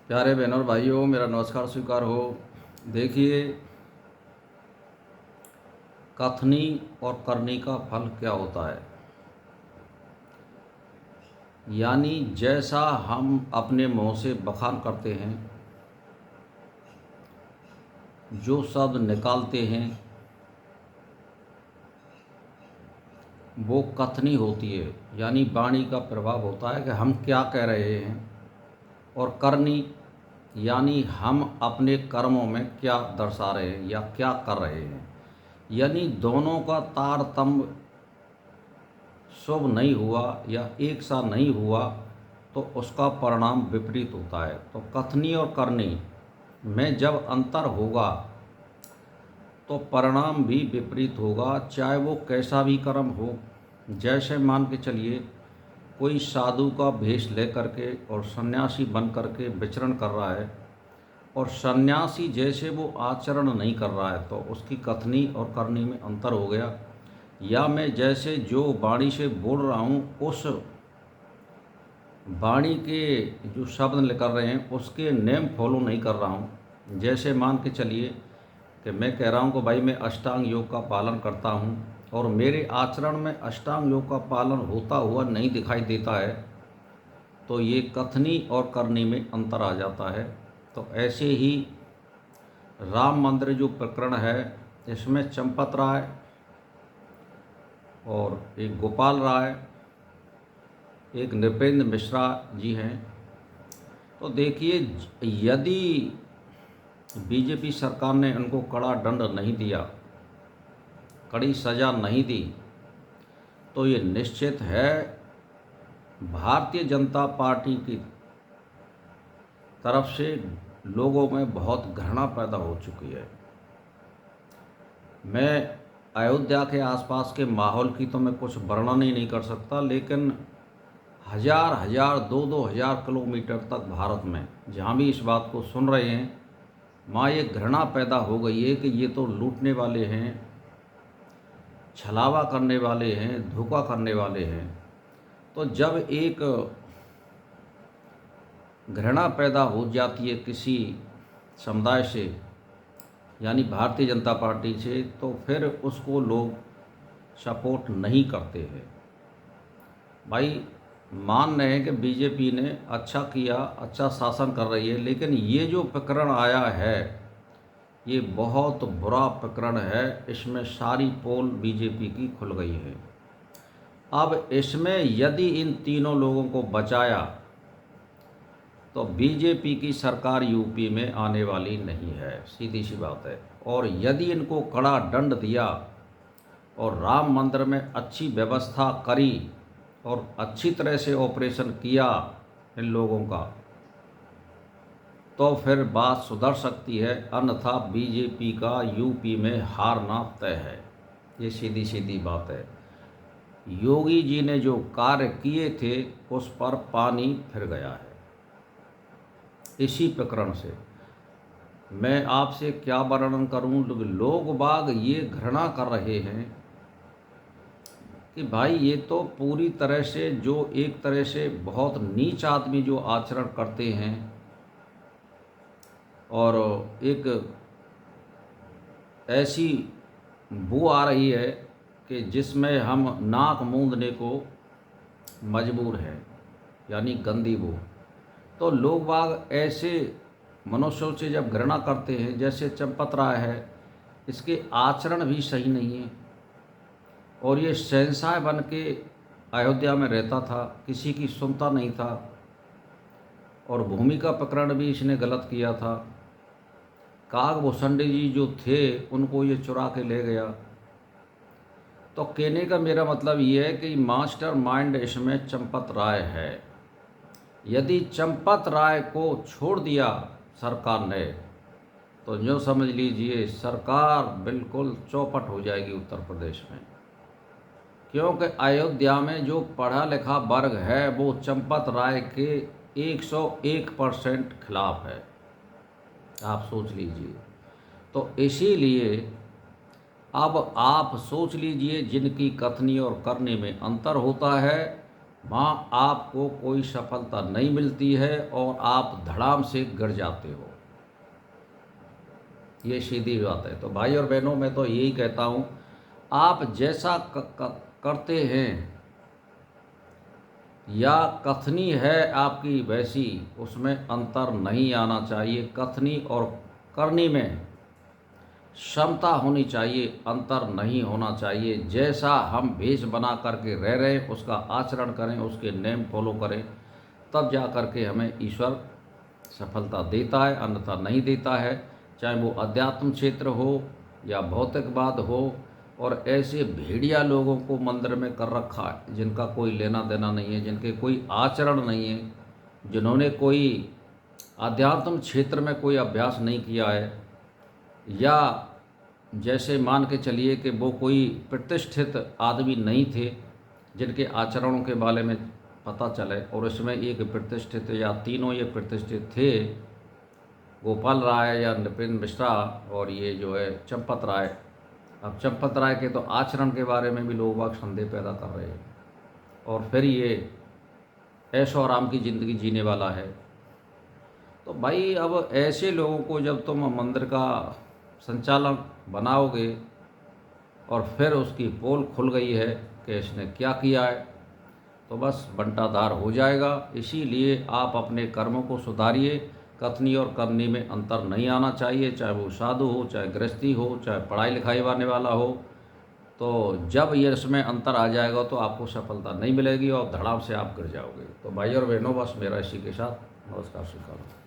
प्यारे बहनों और भाइयों, मेरा नमस्कार स्वीकार हो। देखिए, कथनी और करनी का फल क्या होता है। यानी जैसा हम अपने मुंह से बखान करते हैं, जो शब्द निकालते हैं वो कथनी होती है। यानी वाणी का प्रभाव होता है कि हम क्या कह रहे हैं। और करनी यानी हम अपने कर्मों में क्या दर्शा रहे हैं या क्या कर रहे हैं। यानी दोनों का तारतम्य शुभ नहीं हुआ या एक सा नहीं हुआ तो उसका परिणाम विपरीत होता है। तो कथनी और करनी में जब अंतर होगा तो परिणाम भी विपरीत होगा, चाहे वो कैसा भी कर्म हो। जैसे मान के चलिए, कोई साधु का भेष ले करके और सन्यासी बन करके विचरण कर रहा है और सन्यासी जैसे वो आचरण नहीं कर रहा है तो उसकी कथनी और करनी में अंतर हो गया। या मैं जैसे जो वाणी से बोल रहा हूँ, उस वाणी के जो शब्द निकल रहे हैं उसके नेम फॉलो नहीं कर रहा हूँ। जैसे मान के चलिए कि मैं कह रहा हूँ कि भाई मैं अष्टांग योग का पालन करता हूँ और मेरे आचरण में अष्टांग योग का पालन होता हुआ नहीं दिखाई देता है, तो ये कथनी और करनी में अंतर आ जाता है। तो ऐसे ही राम मंदिर जो प्रकरण है, इसमें चंपत राय और एक गोपाल राय, एक नृपेंद्र मिश्रा जी हैं। तो देखिए, यदि बीजेपी सरकार ने उनको कड़ा दंड नहीं दिया, कड़ी सज़ा नहीं दी, तो ये निश्चित है भारतीय जनता पार्टी की तरफ से लोगों में बहुत घृणा पैदा हो चुकी है। मैं अयोध्या के आसपास के माहौल की तो मैं कुछ वर्णन ही नहीं कर सकता, लेकिन हज़ार हज़ार 2-2 हज़ार किलोमीटर तक भारत में जहाँ भी इस बात को सुन रहे हैं, वहाँ ये घृणा पैदा हो गई है कि ये तो लूटने वाले हैं, छलावा करने वाले हैं, धोखा करने वाले हैं। तो जब एक घृणा पैदा हो जाती है किसी समुदाय से, यानी भारतीय जनता पार्टी से, तो फिर उसको लोग सपोर्ट नहीं करते हैं। भाई, मान रहे हैं कि बीजेपी ने अच्छा किया, अच्छा शासन कर रही है, लेकिन ये जो प्रकरण आया है ये बहुत बुरा प्रकरण है। इसमें सारी पोल बीजेपी की खुल गई है। अब इसमें यदि इन तीनों लोगों को बचाया तो बीजेपी की सरकार यूपी में आने वाली नहीं है, सीधी सी बात है। और यदि इनको कड़ा दंड दिया और राम मंदिर में अच्छी व्यवस्था करी और अच्छी तरह से ऑपरेशन किया इन लोगों का, तो फिर बात सुधर सकती है, अन्यथा बीजेपी का यूपी में हारना तय है। ये सीधी सीधी बात है। योगी जी ने जो कार्य किए थे उस पर पानी फिर गया है। इसी प्रकरण से मैं आपसे क्या वर्णन करूं, लोग बाग ये घृणा कर रहे हैं कि भाई ये तो पूरी तरह से, जो एक तरह से बहुत नीच आदमी जो आचरण करते हैं, और एक ऐसी बू आ रही है कि जिसमें हम नाक मूंदने को मजबूर हैं, यानी गंदी बू। तो लोग बाग ऐसे मनुष्यों से जब घृणा करते हैं, जैसे चंपत राय है, इसके आचरण भी सही नहीं है और ये शहंशाह बन के अयोध्या में रहता था, किसी की सुनता नहीं था। और भूमि का प्रकरण भी इसने गलत किया था। कागभूषण जी जो थे उनको ये चुरा के ले गया। तो कहने का मेरा मतलब ये है कि मास्टर माइंड इसमें चंपत राय है। यदि चंपत राय को छोड़ दिया सरकार ने तो यूँ समझ लीजिए सरकार बिल्कुल चौपट हो जाएगी उत्तर प्रदेश में। क्योंकि अयोध्या में जो पढ़ा लिखा वर्ग है वो चंपत राय के 101% खिलाफ है, आप सोच लीजिए। तो इसीलिए अब आप सोच लीजिए, जिनकी कथनी और करनी में अंतर होता है वहाँ आपको कोई सफलता नहीं मिलती है और आप धड़ाम से गिर जाते हो। ये सीधी बात है। तो भाई और बहनों, मैं तो यही कहता हूँ, आप जैसा करते हैं या कथनी है आपकी वैसी, उसमें अंतर नहीं आना चाहिए। कथनी और करनी में क्षमता होनी चाहिए, अंतर नहीं होना चाहिए। जैसा हम भेष बना करके रह रहे हैं उसका आचरण करें, उसके नेम फॉलो करें, तब जा कर के हमें ईश्वर सफलता देता है, अन्यथा नहीं देता है। चाहे वो अध्यात्म क्षेत्र हो या भौतिकवाद हो। और ऐसे भेड़िया लोगों को मंदिर में कर रखा है जिनका कोई लेना देना नहीं है, जिनके कोई आचरण नहीं है, जिन्होंने कोई अध्यात्म क्षेत्र में कोई अभ्यास नहीं किया है, या जैसे मान के चलिए कि वो कोई प्रतिष्ठित आदमी नहीं थे जिनके आचरणों के बारे में पता चले। और इसमें एक प्रतिष्ठित या तीनों ये प्रतिष्ठित थे, गोपाल राय या नृपेंद्र मिश्रा और ये जो है चंपत राय। अब चंपत राय के तो आचरण के बारे में भी लोग बाग संदेह पैदा कर रहे हैं, और फिर ये ऐशो आराम की ज़िंदगी जीने वाला है। तो भाई अब ऐसे लोगों को जब तुम मंदिर का संचालन बनाओगे और फिर उसकी पोल खुल गई है कि इसने क्या किया है, तो बस बंटाधार हो जाएगा। इसीलिए आप अपने कर्मों को सुधारिए। कथनी और करनी में अंतर नहीं आना चाहिए, चाहे वो साधु हो, चाहे गृहस्थी हो, चाहे पढ़ाई लिखाई वाले वाला हो। तो जब ये इसमें अंतर आ जाएगा तो आपको सफलता नहीं मिलेगी और धड़ाम से आप गिर जाओगे। तो भाई और बहनों, बस मेरा इसी के साथ नमस्कार स्वीकार।